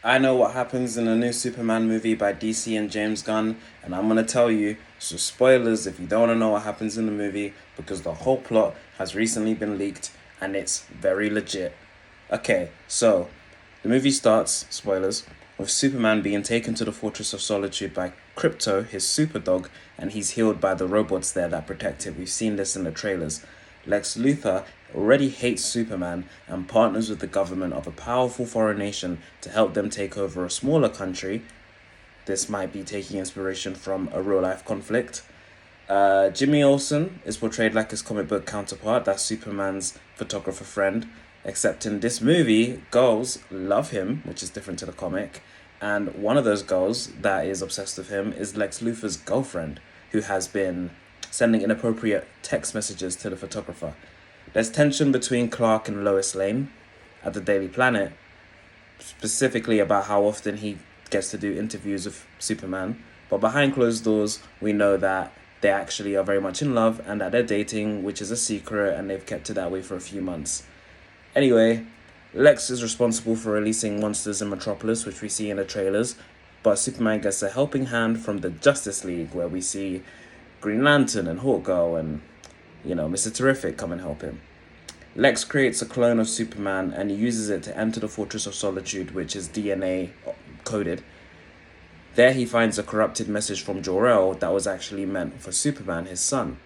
I know what happens in a new Superman movie by DC and James Gunn, and I'm gonna tell you, so spoilers if you don't wanna know what happens in the movie, because the whole plot has recently been leaked and it's very legit. Okay, so the movie starts, spoilers, with Superman being taken to the Fortress of Solitude by Crypto, his super dog, and he's healed by the robots there that protect him. We've seen this in the trailers. Lex Luthor already hates Superman and partners with the government of a powerful foreign nation to help them take over a smaller country. This might be taking inspiration from a real life conflict. Jimmy Olsen is portrayed like his comic book counterpart, that's Superman's photographer friend. Except in this movie, girls love him, which is different to the comic. And one of those girls that is obsessed with him is Lex Luthor's girlfriend, who has been sending inappropriate text messages to the photographer. There's tension between Clark and Lois Lane at the Daily Planet, specifically about how often he gets to do interviews with Superman. But behind closed doors, we know that they actually are very much in love and that they're dating, which is a secret, and they've kept it that way for a few months. Anyway, Lex is responsible for releasing monsters in Metropolis, which we see in the trailers, but Superman gets a helping hand from the Justice League, where we see Green Lantern and Hawkgirl and, Mr. Terrific come and help him. Lex creates a clone of Superman and he uses it to enter the Fortress of Solitude, which is DNA coded. There he finds a corrupted message from Jor-El that was actually meant for Superman, his son.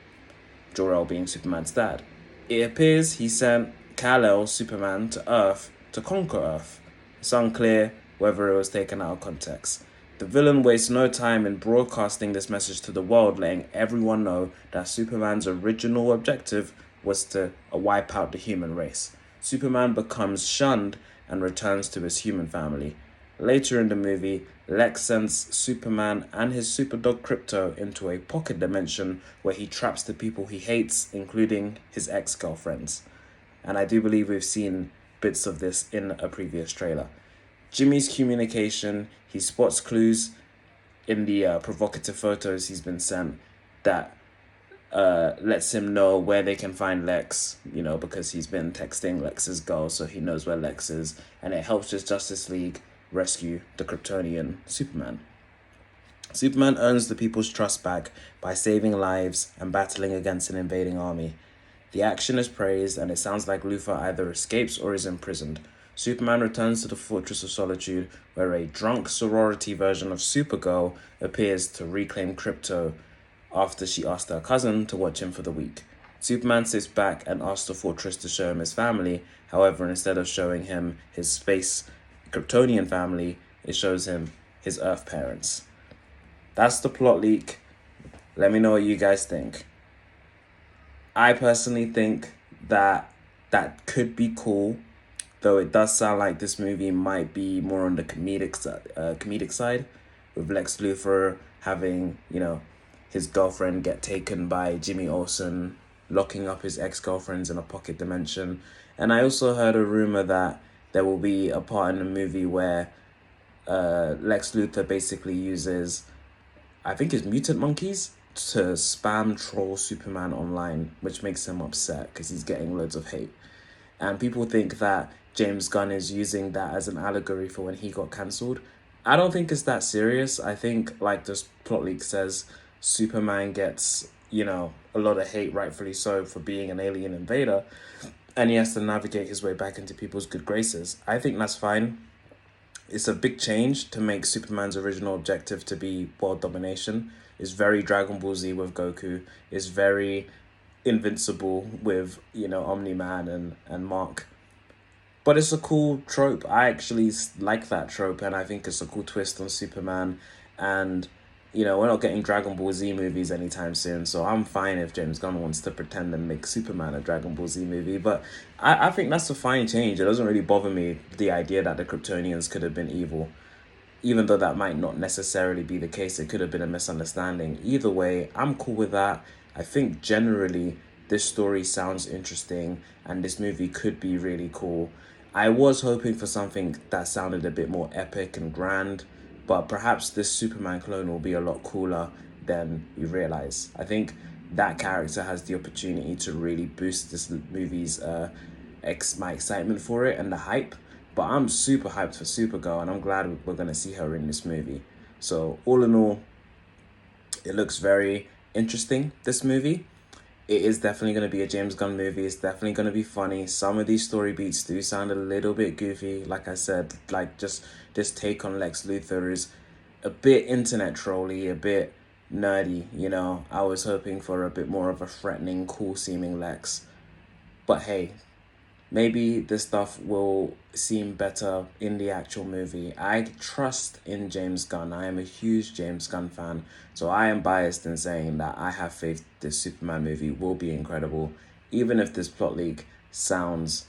Jor-El being Superman's dad. It appears he sent Kal-El, Superman, to Earth to conquer Earth. It's unclear whether it was taken out of context. The villain wastes no time in broadcasting this message to the world, letting everyone know that Superman's original objective was to wipe out the human race. Superman becomes shunned and returns to his human family. Later in the movie, Lex sends Superman and his superdog Krypto into a pocket dimension where he traps the people he hates, including his ex-girlfriends. And I do believe we've seen bits of this in a previous trailer. Jimmy's communication, he spots clues in the provocative photos he's been sent that lets him know where they can find Lex, because he's been texting Lex's girl, so he knows where Lex is, and it helps his Justice League rescue the Kryptonian Superman. Superman earns the people's trust back by saving lives and battling against an invading army. The action is praised, and it sounds like Luthor either escapes or is imprisoned. Superman returns to the Fortress of Solitude, where a drunk sorority version of Supergirl appears to reclaim Krypto after she asked her cousin to watch him for the week. Superman sits back and asks the Fortress to show him his family. However, instead of showing him his space Kryptonian family, it shows him his Earth parents. That's the plot leak. Let me know what you guys think. I personally think that could be cool, though it does sound like this movie might be more on the comedic side, with Lex Luthor having, his girlfriend get taken by Jimmy Olsen, locking up his ex-girlfriends in a pocket dimension. And I also heard a rumor that there will be a part in the movie where Lex Luthor basically uses, I think it's mutant monkeys, to spam troll Superman online, which makes him upset because he's getting loads of hate. And people think that James Gunn is using that as an allegory for when he got cancelled. I don't think it's that serious. I think, like this plot leak says, Superman gets, a lot of hate, rightfully so, for being an alien invader, and he has to navigate his way back into people's good graces. I think that's fine. It's a big change to make Superman's original objective to be world domination. It's very Dragon Ball Z with Goku. It's very Invincible with, Omni-Man and Mark. But it's a cool trope. I actually like that trope, and I think it's a cool twist on Superman. And, we're not getting Dragon Ball Z movies anytime soon, so I'm fine if James Gunn wants to pretend and make Superman a Dragon Ball Z movie. But I think that's a fine change. It doesn't really bother me, the idea that the Kryptonians could have been evil. Even though that might not necessarily be the case, it could have been a misunderstanding. Either way, I'm cool with that. I think generally this story sounds interesting and this movie could be really cool. I was hoping for something that sounded a bit more epic and grand, but perhaps this Superman clone will be a lot cooler than you realize. I think that character has the opportunity to really boost this movie's my excitement for it and the hype. But I'm super hyped for Supergirl, and I'm glad we're going to see her in this movie. So, all in all, it looks very interesting, this movie. It is definitely going to be a James Gunn movie. It's definitely going to be funny. Some of these story beats do sound a little bit goofy. Like I said, like just this take on Lex Luthor is a bit internet trolly, a bit nerdy, you know. I was hoping for a bit more of a threatening, cool seeming Lex. But hey, maybe this stuff will seem better in the actual movie. I trust in James Gunn. I am a huge James Gunn fan, so I am biased in saying that I have faith this Superman movie will be incredible, even if this plot leak sounds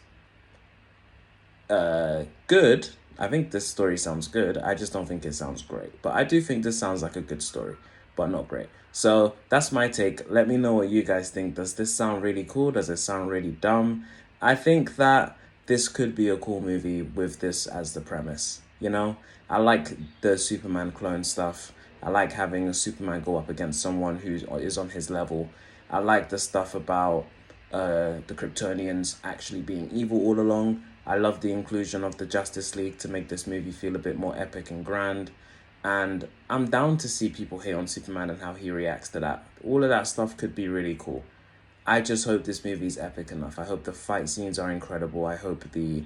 good. I think this story sounds good. I just don't think it sounds great. But I do think this sounds like a good story, but not great. So that's my take. Let me know what you guys think. Does this sound really cool? Does it sound really dumb? I think that this could be a cool movie with this as the premise. You know, I like the Superman clone stuff. I like having a Superman go up against someone who is on his level. I like the stuff about the Kryptonians actually being evil all along. I love the inclusion of the Justice League to make this movie feel a bit more epic and grand. And I'm down to see people hate on Superman and how he reacts to that. All of that stuff could be really cool. I just hope this movie is epic enough. I hope the fight scenes are incredible. I hope the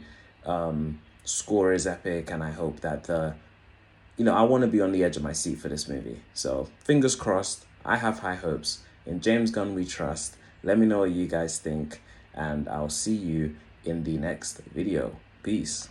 score is epic. And I hope that I want to be on the edge of my seat for this movie. So fingers crossed. I have high hopes. In James Gunn we trust. Let me know what you guys think. And I'll see you in the next video. Peace.